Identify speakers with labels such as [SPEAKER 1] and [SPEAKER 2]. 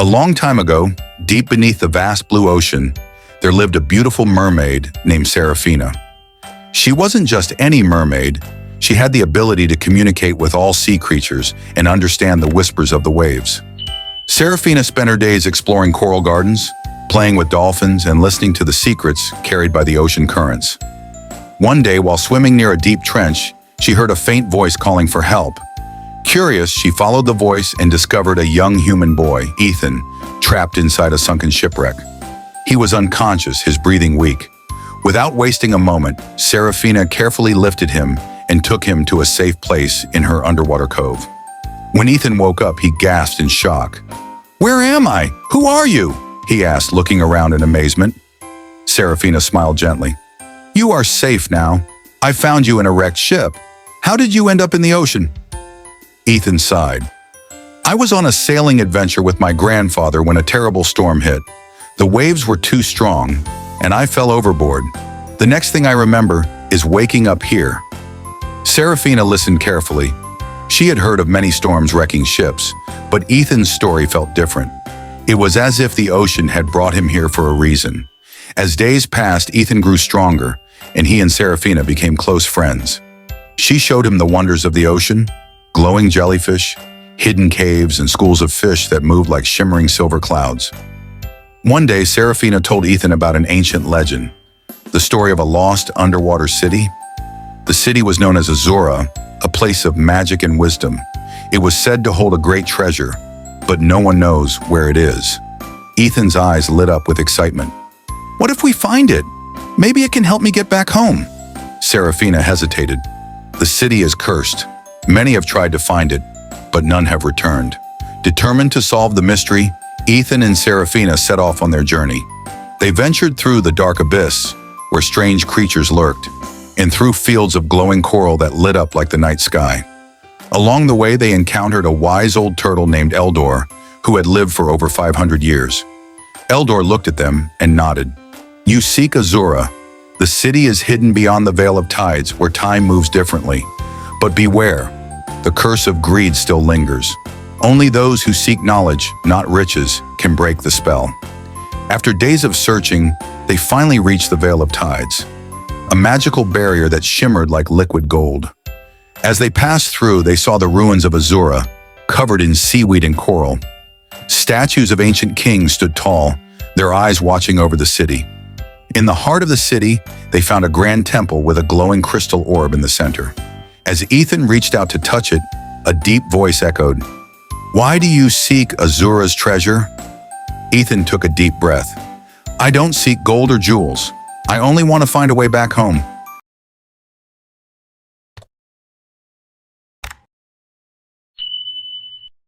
[SPEAKER 1] A long time ago, deep beneath the vast blue ocean, there lived a beautiful mermaid named Seraphina. She wasn't just any mermaid, she had the ability to communicate with all sea creatures and understand the whispers of the waves. Seraphina spent her days exploring coral gardens, playing with dolphins, and listening to the secrets carried by the ocean currents. One day, while swimming near a deep trench, she heard a faint voice calling for help. Curious, she followed the voice and discovered a young human boy, Ethan, trapped inside a sunken shipwreck. He was unconscious, his breathing weak. Without wasting a moment, Seraphina carefully lifted him and took him to a safe place in her underwater cove. When Ethan woke up, he gasped in shock. "Where am I? Who are you?" he asked, looking around in amazement. Seraphina smiled gently. "You are safe now. I found you in a wrecked ship. How did you end up in the ocean?" Ethan sighed. "I was on a sailing adventure with my grandfather when a terrible storm hit. The waves were too strong, and I fell overboard. The next thing I remember is waking up here." Seraphina listened carefully. She had heard of many storms wrecking ships, but Ethan's story felt different. It was as if the ocean had brought him here for a reason. As days passed, Ethan grew stronger, and he and Seraphina became close friends. She showed him the wonders of the ocean, glowing jellyfish, hidden caves, and schools of fish that moved like shimmering silver clouds. One day, Seraphina told Ethan about an ancient legend, the story of a lost underwater city. The city was known as Azura, a place of magic and wisdom. It was said to hold a great treasure, but no one knows where it is. Ethan's eyes lit up with excitement. "What if we find it? Maybe it can help me get back home." Seraphina hesitated. "The city is cursed. Many have tried to find it, but none have returned." Determined to solve the mystery, Ethan and Seraphina set off on their journey. They ventured through the dark abyss, where strange creatures lurked, and through fields of glowing coral that lit up like the night sky. Along the way, they encountered a wise old turtle named Eldor, who had lived for over 500 years. Eldor looked at them and nodded. "You seek Azura. The city is hidden beyond the veil of tides, where time moves differently. But beware, the curse of greed still lingers. Only those who seek knowledge, not riches, can break the spell." After days of searching, they finally reached the veil of tides, a magical barrier that shimmered like liquid gold. As they passed through, they saw the ruins of Azura, covered in seaweed and coral. Statues of ancient kings stood tall, their eyes watching over the city. In the heart of the city, they found a grand temple with a glowing crystal orb in the center. As Ethan reached out to touch it, a deep voice echoed, "Why do you seek Azura's treasure?" Ethan took a deep breath. "I don't seek gold or jewels. I only want to find a way back home."